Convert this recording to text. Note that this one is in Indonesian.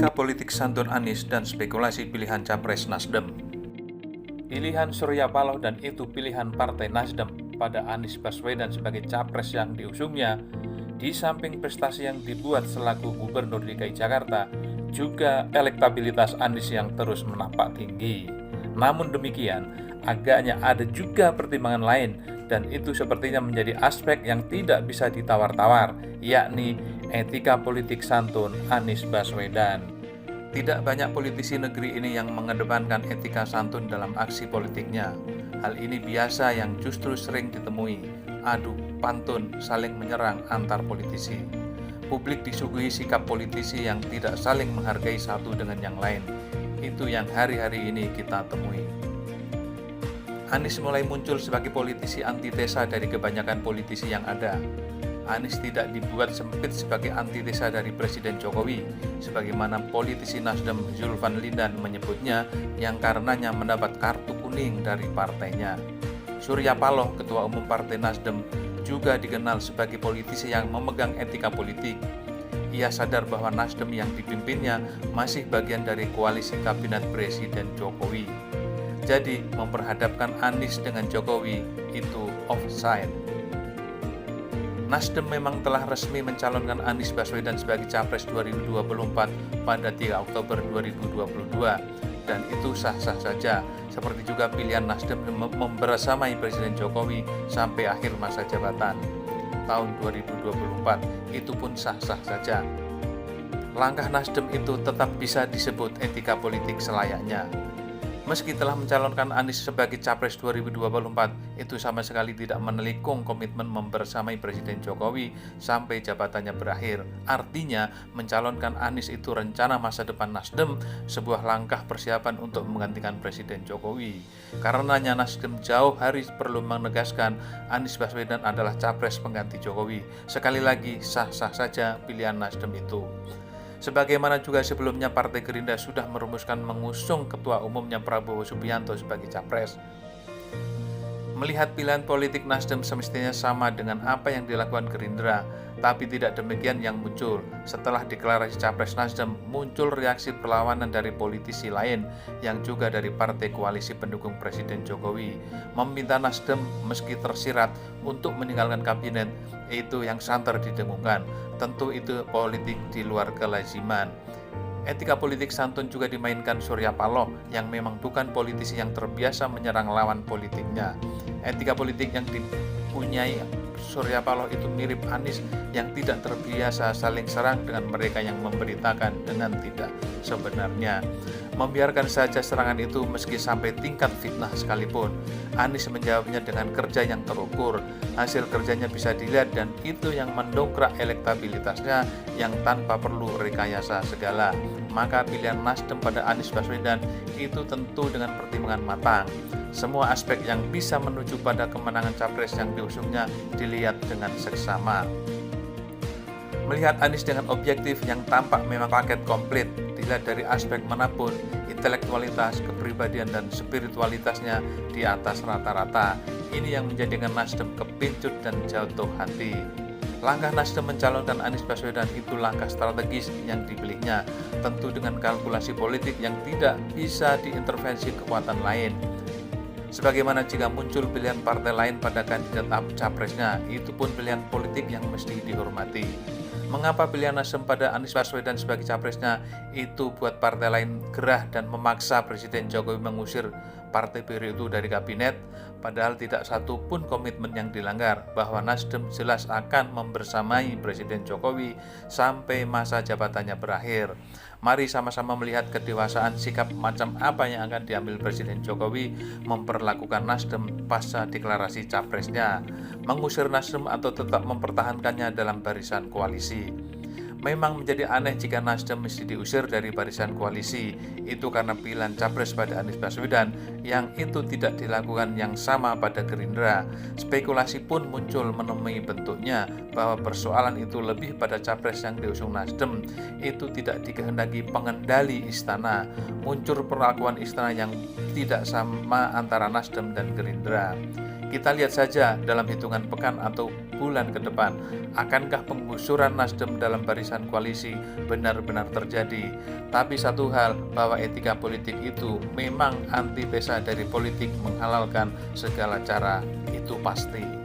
Etika politik santun Anies dan spekulasi pilihan capres Nasdem. Pilihan Surya Paloh dan itu pilihan Partai Nasdem pada Anies Baswedan sebagai capres yang diusungnya, di samping prestasi yang dibuat selaku Gubernur DKI Jakarta, juga elektabilitas Anies yang terus menapak tinggi. Namun demikian, agaknya ada juga pertimbangan lain, dan itu sepertinya menjadi aspek yang tidak bisa ditawar-tawar, yakni etika politik santun Anies Baswedan. Tidak banyak politisi negeri ini yang mengedepankan etika santun dalam aksi politiknya. Hal ini biasa yang justru sering ditemui, adu pantun saling menyerang antar politisi. Publik disuguhi sikap politisi yang tidak saling menghargai satu dengan yang lain. Itu yang hari-hari ini kita temui. Anies mulai muncul sebagai politisi antitesa dari kebanyakan politisi yang ada. Anies tidak dibuat sempit sebagai antitesa dari Presiden Jokowi, sebagaimana politisi Nasdem Zulfan Lindan menyebutnya, yang karenanya mendapat kartu kuning dari partainya. Surya Paloh, Ketua Umum Partai Nasdem, juga dikenal sebagai politisi yang memegang etika politik. Ia sadar bahwa Nasdem yang dipimpinnya masih bagian dari koalisi kabinet Presiden Jokowi. Jadi, memperhadapkan Anies dengan Jokowi itu offside. Nasdem memang telah resmi mencalonkan Anies Baswedan sebagai Capres 2024 pada 3 Oktober 2022, dan itu sah-sah saja, seperti juga pilihan Nasdem membersamai Presiden Jokowi sampai akhir masa jabatan tahun 2024, itu pun sah-sah saja. Langkah Nasdem itu tetap bisa disebut etika politik selayaknya. Meski telah mencalonkan Anies sebagai Capres 2024, itu sama sekali tidak menelikung komitmen membersamai Presiden Jokowi sampai jabatannya berakhir. Artinya, mencalonkan Anies itu rencana masa depan Nasdem, sebuah langkah persiapan untuk menggantikan Presiden Jokowi. Karenanya Nasdem jauh hari perlu menegaskan Anies Baswedan adalah Capres pengganti Jokowi. Sekali lagi, sah-sah saja pilihan Nasdem itu. Sebagaimana juga sebelumnya Partai Gerindra sudah merumuskan mengusung Ketua Umumnya Prabowo Subianto sebagai Capres. Melihat pilihan politik Nasdem semestinya sama dengan apa yang dilakukan Gerindra, tapi tidak demikian yang muncul. Setelah deklarasi Capres Nasdem, muncul reaksi perlawanan dari politisi lain yang juga dari partai koalisi pendukung Presiden Jokowi, meminta Nasdem meski tersirat untuk meninggalkan kabinet, itu yang santer didengungkan. Tentu itu politik di luar kelaziman. Etika politik santun juga dimainkan Surya Paloh yang memang bukan politisi yang terbiasa menyerang lawan politiknya. Etika politik yang dipunyai Surya Paloh itu mirip Anies yang tidak terbiasa saling serang dengan mereka yang memberitakan dengan tidak sebenarnya. Membiarkan saja serangan itu meski sampai tingkat fitnah sekalipun. Anies menjawabnya dengan kerja yang terukur. Hasil kerjanya bisa dilihat dan itu yang mendongkrak elektabilitasnya yang tanpa perlu rekayasa segala. Maka pilihan Nasdem pada Anies Baswedan itu tentu dengan pertimbangan matang. Semua aspek yang bisa menuju pada kemenangan capres yang diusungnya dilihat dengan seksama. Melihat Anies dengan objektif yang tampak memang paket komplit, dilihat dari aspek manapun, intelektualitas, kepribadian, dan spiritualitasnya di atas rata-rata. Ini yang menjadikan Nasdem kepincut dan jatuh hati. Langkah Nasdem mencalonkan Anies Baswedan itu langkah strategis yang dipilihnya, tentu dengan kalkulasi politik yang tidak bisa diintervensi kekuatan lain. Sebagaimana jika muncul pilihan partai lain pada kandidat capresnya, itu pun pilihan politik yang mesti dihormati. Mengapa pilihan Nasdem pada Anies Baswedan sebagai capresnya itu buat partai lain gerah dan memaksa Presiden Jokowi mengusir partai baru itu dari kabinet, padahal tidak satu pun komitmen yang dilanggar, bahwa Nasdem jelas akan membersamai Presiden Jokowi sampai masa jabatannya berakhir. Mari sama-sama melihat kedewasaan sikap macam apa yang akan diambil Presiden Jokowi memperlakukan Nasdem pasca deklarasi capresnya, mengusir Nasdem atau tetap mempertahankannya dalam barisan koalisi. Memang menjadi aneh jika Nasdem mesti diusir dari barisan koalisi, itu karena pilihan capres pada Anies Baswedan yang itu tidak dilakukan yang sama pada Gerindra. Spekulasi pun muncul menemui bentuknya bahwa persoalan itu lebih pada capres yang diusung Nasdem, itu tidak dikehendaki pengendali istana. Muncul perlakuan istana yang tidak sama antara Nasdem dan Gerindra. Kita lihat saja dalam hitungan pekan atau bulan ke depan, akankah penggusuran Nasdem dalam barisan koalisi benar-benar terjadi. Tapi satu hal, bahwa etika politik itu memang antitesa dari politik menghalalkan segala cara, itu pasti.